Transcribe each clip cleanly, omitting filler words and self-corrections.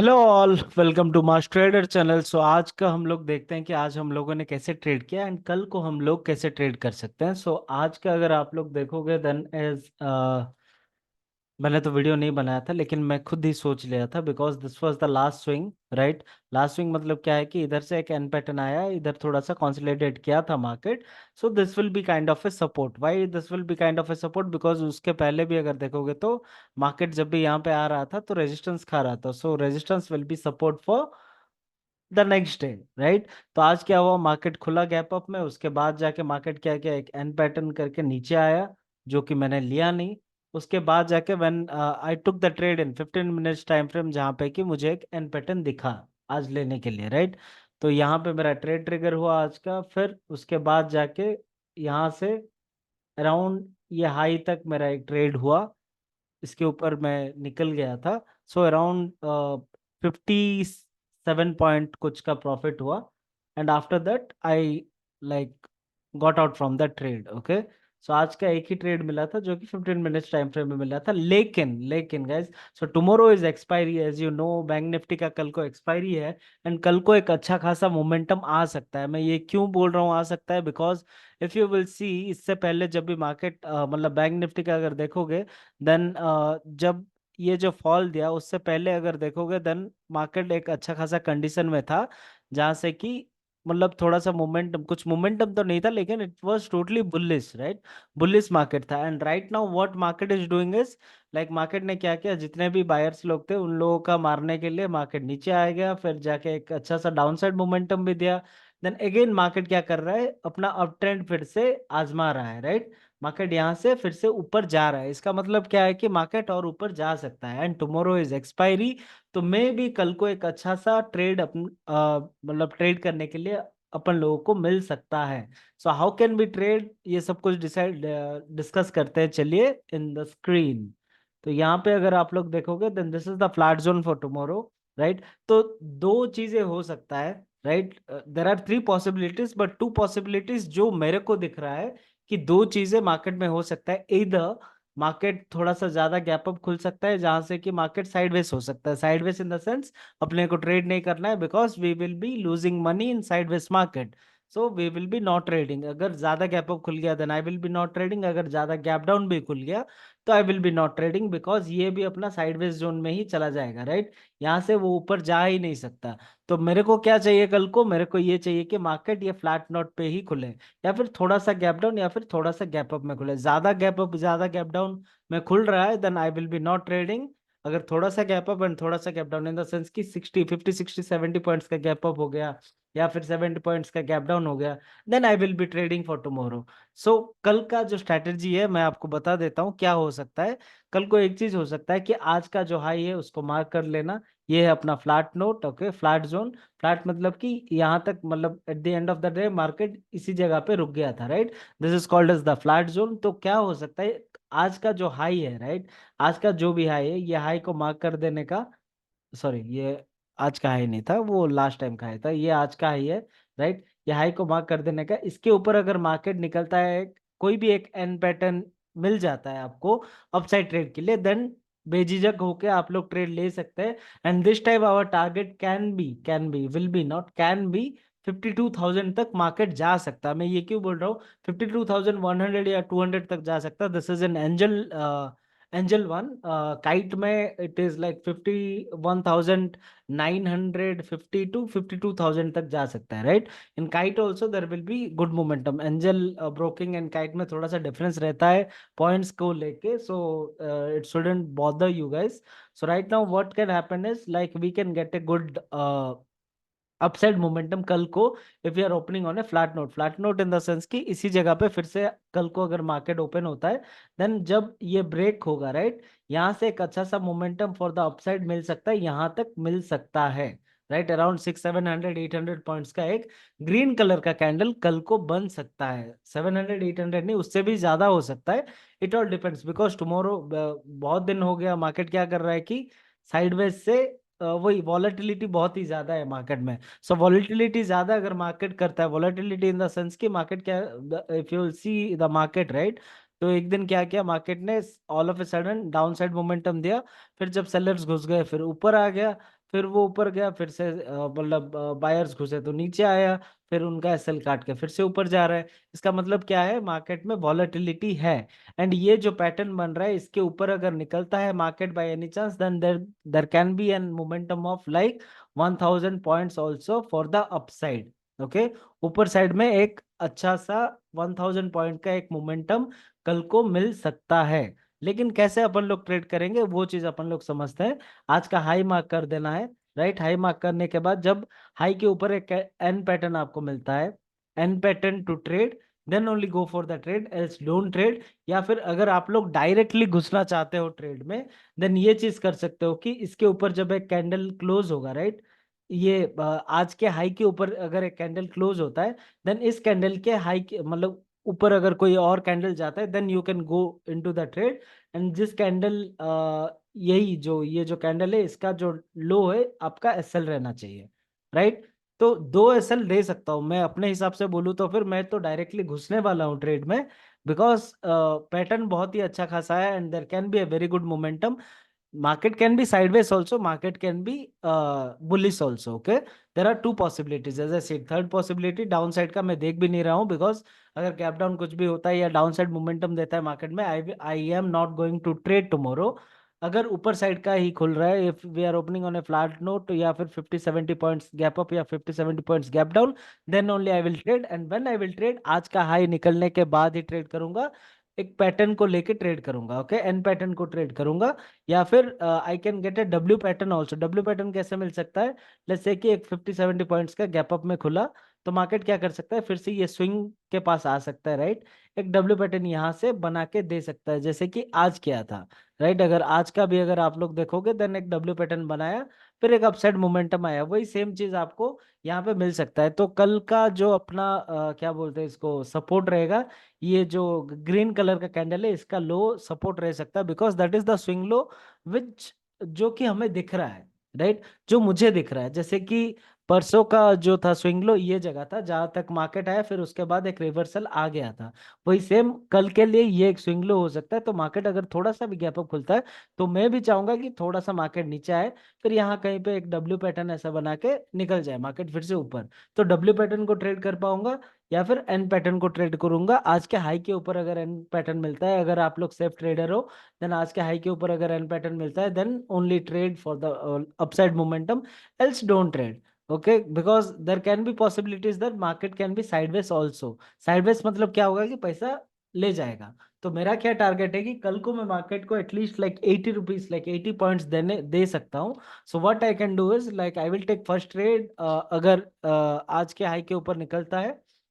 Hello all, welcome to Mass Trader channel. So आज का हम लोग देखते हैं कि आज हम लोगों ने कैसे ट्रेड किया एंड कल को हम लोग कैसे ट्रेड कर सकते हैं। सो आज का अगर आप लोग देखोगे देन एज मैंने तो वीडियो नहीं बनाया था, लेकिन मैं खुद ही सोच लिया था because this was the last swing, right. Last swing मतलब क्या है कि इधर से एक एन पैटर्न आया, इधर थोड़ा सा कंसोलिडेट किया था market. So this will be kind of a support. Why this will be kind of a support? Because उसके पहले भी अगर देखोगे तो मार्केट जब भी यहाँ पे आ रहा था तो रेजिस्टेंस खा रहा था। सो resistance will be support for the next day, right. तो आज क्या हुआ, मार्केट खुला गैप अप में, उसके बाद जाके मार्केट क्या किया, एक एन पैटर्न करके नीचे आया, जो कि मैंने लिया नहीं। उसके बाद जाके when I took the trade in 15 minutes time frame, जहाँ पे कि मुझे एक एन पैटर्न दिखा आज लेने के लिए, राइट। तो यहाँ पे मेरा ट्रेड ट्रिगर हुआ आज का। फिर उसके बाद जाके यहाँ से अराउंड ये हाई तक मेरा एक ट्रेड हुआ, इसके ऊपर मैं निकल गया था। सो अराउंड 57 पॉइंट कुछ का प्रॉफिट हुआ। And after that I like got out from the trade. Okay. So आज का एक ही ट्रेड मिला था जो कि 15 मिनट्स टाइम फ्रेम में मिला था। लेकिन लेकिन guys, so tomorrow is expiry, as you know, bank Nifty का कल को एक्सपायरी है। एंड कल को एक अच्छा खासा मोमेंटम आ सकता है। मैं ये क्यों बोल रहा हूँ आ सकता है? Because if you will see, इससे पहले जब भी मार्केट मतलब बैंक निफ्टी का अगर देखोगे देन जब ये जो फॉल दिया उससे पहले अगर देखोगे देन मार्केट एक अच्छा खासा कंडीशन में था, जहां से कि मतलब थोड़ा सा मोमेंटम, कुछ मोमेंटम तो नहीं था, लेकिन it was totally bullish, right. Bullish market था। And right now what market is doing is like, market ने क्या किया, जितने भी बायर्स लोग थे उन लोगों का मारने के लिए मार्केट नीचे आ गया, फिर जाके एक अच्छा सा डाउनसाइड मोमेंटम भी दिया। देन अगेन मार्केट क्या कर रहा है, अपना अप ट्रेंड फिर से आजमा रहा है, राइट। मार्केट यहाँ से फिर से ऊपर जा रहा है, इसका मतलब क्या है कि मार्केट और ऊपर जा सकता है। And tomorrow is expiry. तो मे भी कल को एक अच्छा सा ट्रेड अपन मतलब ट्रेड करने के लिए अपन लोगों को मिल सकता है। So how can be trade, ये सब कुछ डिसाइड डिस्कस करते हैं, चलिए इन द स्क्रीन। तो यहाँ पे अगर आप लोग देखोगे then this is the flat zone for tomorrow, right. तो दो चीजें हो सकता है, right. There are three possibilities, but two possibilities जो मेरे को दिख रहा है कि दो चीजें मार्केट में हो सकता है। इधर मार्केट थोड़ा सा ज्यादा गैप अप खुल सकता है, जहां से कि मार्केट साइडवेज हो सकता है। साइडवेज इन द सेंस, अपने को ट्रेड नहीं करना है, because we will be losing money in sideways market. So we will be not trading. अगर ज्यादा गैप अप खुल गया then I will be not trading. अगर ज्यादा गैप डाउन भी खुल गया तो I will be not trading, because ये भी अपना साइडवेज जोन में ही चला जाएगा, राइट। यहाँ से वो ऊपर जा ही नहीं सकता। तो मेरे को क्या चाहिए कल को, मेरे को ये चाहिए कि मार्केट ये फ्लैट नोट पे ही खुले, या फिर थोड़ा सा गैप डाउन, या फिर थोड़ा सा गैप अप में खुले। ज्यादा गैप अप ज्यादा गैप डाउन में खुल रहा है then I will be not trading. अगर थोड़ा सा गैप अप एंड थोड़ा सा gap down in the sense कि 60 50 60 70 पॉइंट्स का गैप अप हो गया, या फिर 70 पॉइंट्स का गैप डाउन हो गया, then I will be trading for tomorrow. So कल का जो स्ट्रैटेजी है मैं आपको बता देता हूँ क्या हो सकता है। कल को एक चीज हो सकता है कि आज का जो हाई है उसको मार्क कर लेना, ये है अपना flat note, okay, flat zone. Flat मतलब कि यहाँ तक, मतलब at the end of the day market इसी जगह पे रुक गया था, right. This is called as the flat zone. तो क्या हो सकता है, आज का जो हाई है, राइट, आज का जो भी हाई है, ये हाई को मार्क कर देने का, सॉरी, ये आज का हाई नहीं था, वो लास्ट टाइम का हाई था, ये आज का हाई है, राइट। ये हाई को मार्क कर देने का, इसके ऊपर अगर मार्केट निकलता है, कोई भी एक एन पैटर्न मिल जाता है आपको अपसाइड ट्रेड के लिए, देन बेझिझक होके आप लोग ट्रेड ले सकते हैं। And this time our target can be will be not can be 52,000 तक मार्केट जा सकता है। मैं ये क्यों बोल रहा हूँ 52,100 या 200 तक जा सकता है? This is an Angel One. Kite में इट इज लाइक 51,950 टू 52,000 तक जा सकता है, राइट। In Kite also there will be good momentum. Angel broking and Kite में थोड़ा सा डिफरेंस रहता है पॉइंट्स को लेके, so it shouldn't bother you guys. So right now what can happen is like we can get a good upside momentum कल को, if you are opening on a flat note. Flat note in the sense कि इसी जगह पे फिर से कल को अगर मार्केट ओपन होता है, देन जब ये ब्रेक होगा, राइट, यहाँ से एक अच्छा सा मोमेंटम फॉर द अपसाइड मिल सकता है, यहाँ तक मिल सकता है, राइट। अराउंड 600 700 800 पॉइंट्स का एक ग्रीन कलर का कैंडल कल को बन सकता है। 700 800 नहीं, उससे भी ज्यादा हो सकता है। It all depends, because tomorrow बहुत दिन हो गया मार्केट क्या कर रहा है कि साइडवेज से वही वॉलेटिलिटी बहुत ही ज्यादा है मार्केट में। सो वॉलेटिलिटी ज्यादा अगर मार्केट करता है, वॉलेटिलिटी इन द सेंस कि मार्केट क्या, if you see the market, right, तो एक दिन क्या किया मार्केट ने, all of a sudden down side momentum दिया, फिर जब सेलर्स घुस गए फिर ऊपर आ गया, फिर वो ऊपर गया, फिर से मतलब बायर्स घुसे तो नीचे आया, फिर उनका एसएल काट के फिर से ऊपर जा रहा है। इसका मतलब क्या है, मार्केट में वॉलेटिलिटी है। एंड ये जो पैटर्न बन रहा है, इसके ऊपर अगर निकलता है market by any chance, then there there can be an momentum of like 1000 points also for the upside. Okay, ऊपर साइड में एक अच्छा सा 1000 पॉइंट का एक मोमेंटम कल को मिल सकता है। लेकिन कैसे अपन लोग ट्रेड करेंगे वो चीज अपन लोग समझते हैं। आज का हाई मार्क कर देना है, राइट। हाई मार्क करने के बाद जब हाई के ऊपर एक एन पैटर्न आपको मिलता है, N pattern to trade, then only go for the trade, else don't trade. या फिर अगर आप लोग डायरेक्टली घुसना चाहते हो ट्रेड में, देन ये चीज कर सकते हो कि इसके ऊपर जब एक कैंडल क्लोज होगा, राइट, ये आज के हाई के ऊपर अगर एक कैंडल क्लोज होता है, देन इस कैंडल के हाई के मतलब ऊपर अगर कोई और कैंडल जाता है, then you can go into the trade. And जिस कैंडल यही जो ये जो कैंडल है, इसका जो लो है आपका एसएल रहना चाहिए, राइट। तो 2 एसएल दे सकता हूं मैं अपने हिसाब से बोलूँ तो। फिर मैं तो डायरेक्टली घुसने वाला हूँ ट्रेड में, बिकॉज पैटर्न बहुत ही अच्छा खासा है and there can be a very good momentum. market can be sideways also, market can be bullish also, okay। there are two possibilities as I said। third possibility downside का मैं देख भी नहीं रहा हूँ, because अगर गैप डाउन कुछ भी होता है या डाउनसाइड मोमेंटम देता है मार्केट में, I am not going to trade tomorrow. अगर ऊपर साइड का ही खुल रहा है, if we are opening on a flat note, या फिर 50-70 पॉइंट्स गैप अप या 50-70 points gap down, then only I will trade. And when I will trade, आज का हाई निकलने के बाद ही ट्रेड करूंगा, एक पैटर्न को लेके ट्रेड करूंगा, ओके, एन पैटर्न को ट्रेड करूंगा। या फिर I can get A W pattern also. W pattern कैसे मिल सकता है, लेट्स से कि एक 50-70 पॉइंट्स का गैप अप में खुला, तो मार्केट क्या कर सकता है, फिर से ये स्विंग के पास आ सकता है, राइट। एक डब्ल्यू पैटर्न यहाँ से बना के दे सकता है, जैसे कि आज किया था, राइट। अगर आज का भी अगर आप लोग देखोगे, देन एक डब्ल्यू पैटर्न बनाया, फिर एक अपसाइड मोमेंटम आया, वही सेम चीज आपको यहाँ पे मिल सकता है। तो कल का जो अपना क्या बोलते हैं इसको, सपोर्ट रहेगा, ये जो ग्रीन कलर का कैंडल है, इसका लो सपोर्ट रह सकता है, because that is the swing low which जो कि हमें दिख रहा है, राइट, जो मुझे दिख रहा है। जैसे कि परसों का जो था स्विंग लो, ये जगह था जहां तक मार्केट आया, फिर उसके बाद एक रिवर्सल आ गया था। वही सेम कल के लिए ये एक स्विंग लो हो सकता है। तो मार्केट अगर थोड़ा सा भी गैप अप खुलता है, तो मैं भी चाहूंगा कि थोड़ा सा मार्केट नीचे आए, फिर यहाँ कहीं पे एक डब्ल्यू पैटर्न ऐसा बना के निकल जाए मार्केट फिर से ऊपर। तो डब्ल्यू पैटर्न को ट्रेड कर पाऊंगा, या फिर एन पैटर्न को ट्रेड करूंगा। आज के हाई के ऊपर अगर एन पैटर्न मिलता है, अगर आप लोग सेफ ट्रेडर हो, देन आज के हाई के ऊपर अगर एन पैटर्न मिलता है, then only trade for the upside momentum, else don't trade, okay. Because there can be possibilities that market can be sideways also. Sideways मतलब क्या होगा कि पैसा ले जाएगा। तो मेरा क्या टारगेट है कि कल को मैं मार्केट को at least like 80 rupees, like 80 points देने दे सकता हूँ। So what I can do is like I will take first trade. अगर आज के हाई के ऊपर निकलता है,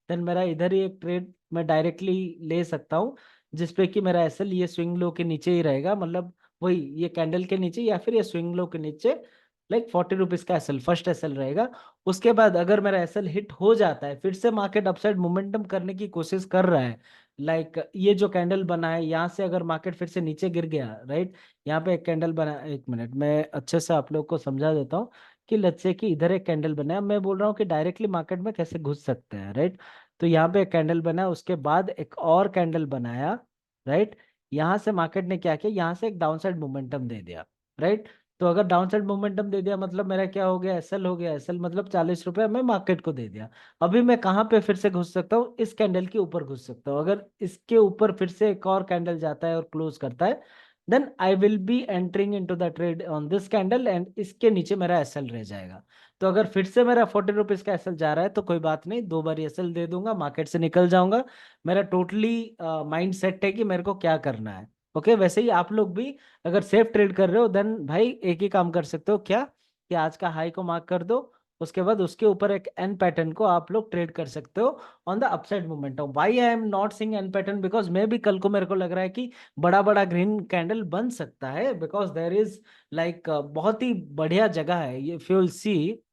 देन मेरा इधर ही एक ट्रेड मैं डायरेक्टली ले सकता हूँ, जिसपे कि मेरा एसएल ये स्विंग लो के नीचे ही रहेगा, मतलब वही ये कैंडल के नीचे या फिर ये स्विंग लो के नीचे, लाइक 40 रुपीज का एसएल, फर्स्ट एसएल रहेगा। उसके बाद अगर मेरा एसएल हिट हो जाता है, फिर से मार्केट अपसाइड मोमेंटम करने की कोशिश कर रहा है, लाइक ये जो कैंडल बना है यहाँ से अगर मार्केट फिर से नीचे गिर गया, राइट, यहाँ पे एक कैंडल बना, एक मिनट मैं अच्छे से आप लोग को समझा देता हूँ कि लेट्स से कि इधर एक कैंडल बना है। मैं बोल रहा हूँ कि डायरेक्टली मार्केट में कैसे घुस सकते हैं, राइट। तो यहाँ पे एक कैंडल बना, उसके बाद एक और कैंडल बनाया, राइट। यहाँ से मार्केट ने क्या किया, यहाँ से एक डाउनसाइड मोमेंटम दे दिया, राइट। तो अगर डाउनसाइड मोमेंटम दे दिया मतलब मेरा क्या हो गया, एसएल हो गया। एसएल मतलब 40 रुपए मैं मार्केट को दे दिया। अभी मैं कहाँ पे फिर से घुस सकता हूँ, इस कैंडल के ऊपर घुस सकता हूँ। अगर इसके ऊपर फिर से एक और कैंडल जाता है और क्लोज करता है, then I will be entering into the trade on this candle, and इसके नीचे मेरा एसएल रह जाएगा। तो अगर फिर से मेरा 40 रुपीज का एसएल जा रहा है, तो कोई बात नहीं, 2 बार एसएल दे दूंगा, मार्केट से निकल जाऊंगा। मेरा टोटली माइंड सेट है कि मेरे को क्या करना है, ओके। वैसे ही आप लोग भी अगर सेफ ट्रेड कर रहे हो, देन भाई एक ही काम कर सकते हो, क्या कि आज का हाई को मार्क कर दो, उसके बाद उसके ऊपर एक एन पैटर्न को आप लोग ट्रेड कर सकते हो on the upside momentum. Why I am not seeing N pattern, because मैं भी कल को मेरे को लग रहा है कि बड़ा बड़ा ग्रीन कैंडल बन सकता है, बिकॉज देयर इज लाइक बहुत ही बढ़िया जगह है ये, फ्यूल सी।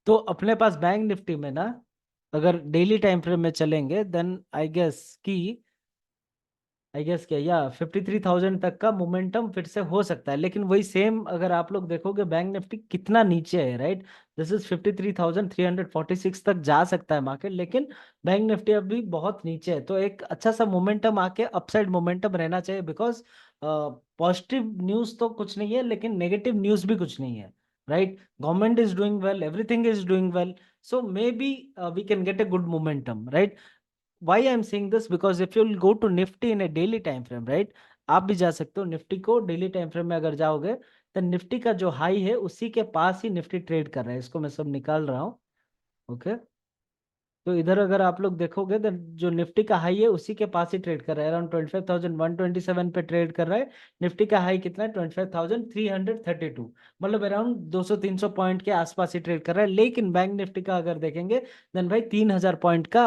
तो अपने पास बैंक निफ्टी में ना, अगर डेली टाइम फ्रेम में चलेंगे, देन आई गेस क्या या 53,000 तक का मोमेंटम फिर से हो सकता है। लेकिन वही सेम अगर आप लोग देखोगे, बैंक निफ्टी कितना नीचे है, राइट। दिस इज 53,346 तक जा सकता है मार्केट, लेकिन बैंक निफ्टी अभी बहुत नीचे है। तो एक अच्छा सा मोमेंटम आके अपसाइड मोमेंटम रहना चाहिए, बिकॉज पॉजिटिव न्यूज तो कुछ नहीं है, लेकिन नेगेटिव न्यूज भी कुछ नहीं है, right? Government is doing well, everything is doing well, so maybe we can get a good momentum, right? Why I'm saying this, because if you'll go to Nifty in a daily time frame, right, आप भी जा सकते हो Nifty को daily time frame में अगर जाओगे, तो निफ्टी का जो हाई है उसी के पास ही निफ्टी ट्रेड कर रहा है, इसको मैं सब निकाल रहा हूँ, ओके। तो इधर अगर आप लोग देखोगे तो जो निफ्टी का हाई है उसी के पास ही ट्रेड कर रहा है, अराउंड 25,127 पे ट्रेड कर रहा है। निफ्टी का हाई कितना है? 25,332, मतलब अराउंड 200-300 पॉइंट के आसपास ही ट्रेड कर रहा है। लेकिन बैंक निफ्टी का अगर देखेंगे देन भाई 3,000 पॉइंट का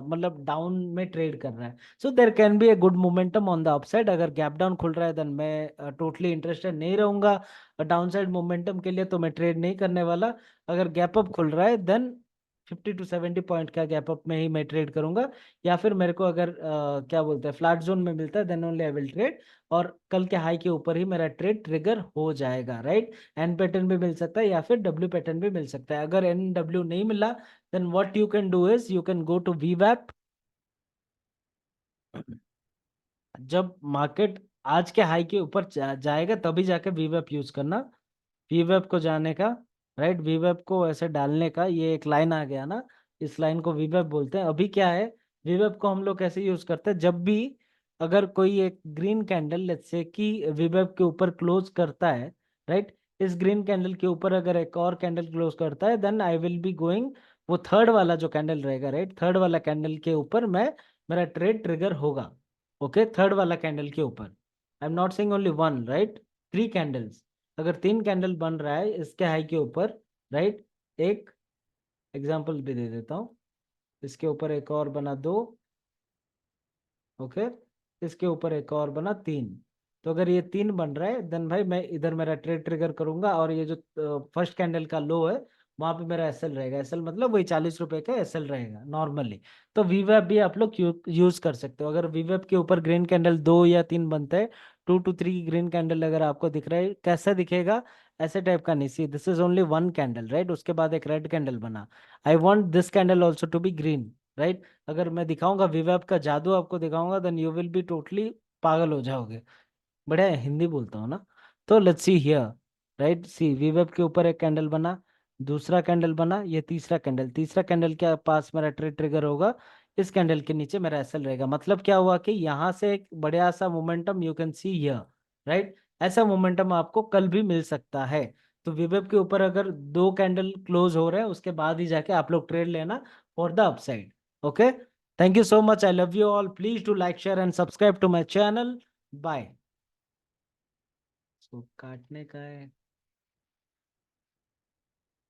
मतलब डाउन में ट्रेड कर रहा है। So there can be a good momentum on the upside. अगर गैप डाउन खुल रहा है देन मैं टोटली इंटरेस्टेड नहीं रहूंगा डाउन साइड मोमेंटम के लिए, तो मैं ट्रेड नहीं करने वाला। अगर गैप अप खुल रहा है देन 50 to 70 पॉइंट का गैप अप में ही मैं ट्रेड करूंगा, या फिर मेरे को अगर क्या बोलते हैं फ्लैट जोन में मिलता है then only I will trade, और कल के हाई के ऊपर ही मेरा ट्रेड ट्रिगर हो जाएगा, राइट? एन पैटर्न भी मिल सकता है या फिर डब्ल्यू पैटर्न भी मिल सकता है। अगर एन डब्ल्यू नहीं मिला then what you can do is you can go to वीवैप। जब मार्केट आज के हाई के ऊपर जाएगा तभी जाके वीवैप यूज करना। वीवेब को जाने का, राइट, वीवेब को ऐसे डालने का, ये एक लाइन आ गया ना, इस लाइन को वीवेब बोलते हैं। अभी क्या है, वीवेब को हम लोग कैसे यूज करते हैं, जब भी अगर कोई एक ग्रीन कैंडल लेट्स से कि वीवेब के ऊपर क्लोज करता है, राइट, इस ग्रीन कैंडल के ऊपर अगर एक और कैंडल क्लोज करता है then I will be going, वो थर्ड वाला जो कैंडल रहेगा, राइट, थर्ड वाला कैंडल के ऊपर मैं मेरा ट्रेड ट्रिगर होगा, ओके, थर्ड वाला कैंडल के ऊपर। आई am not saying only one, right, 3 candles. अगर 3 कैंडल बन रहा है इसके हाई के ऊपर, राइट, एक एग्जांपल भी दे देता हूँ, इसके ऊपर एक और बना 2, ओके, इसके ऊपर एक और बना 3। तो अगर ये 3 बन रहा है देन भाई मैं इधर मेरा ट्रेड ट्रिगर करूंगा, और ये जो फर्स्ट कैंडल का लो है वहां पे मेरा एसएल रहेगा। एसएल मतलब वही 40 रुपए का एसएल रहेगा नॉर्मली। तो वीवेब भी आप लोग यूज कर सकते हो। अगर वीवेब के ऊपर ग्रीन कैंडल 2 या 3 बनते हैं, 2 to 3 ग्रीन कैंडल अगर आपको दिख रहा है, कैसा दिखेगा, ऐसे टाइप का नहीं, see this is only one candle, right, उसके बाद एक रेड कैंडल बना, I want this candle also to be green, right. अगर मैं दिखाऊंगा विवेब का जादू आपको दिखाऊंगा then you will be totally पागल हो जाओगे। बढ़िया हिंदी बोलता हूँ ना। तो let's see here, right, see विवेब के ऊपर एक कैंडल बना, दूसरा कैंडल बना, ये तीसरा कैंडल, तीसरा कैंडल के पास मेरा ट्रेड ट्रिगर होगा, इस कैंडल के नीचे मेरा एसएल रहेगा। मतलब क्या हुआ कि यहाँ से एक बढ़िया सा momentum you can see here, right. ऐसा मोमेंटम आपको कल भी मिल सकता है। तो विवेब के ऊपर अगर 2 कैंडल क्लोज हो रहे हैं उसके बाद ही जाके आप लोग ट्रेड लेना for the upside, okay. Thank you so much, I love you all, please to like share and subscribe to my channel, bye. So काटने का है।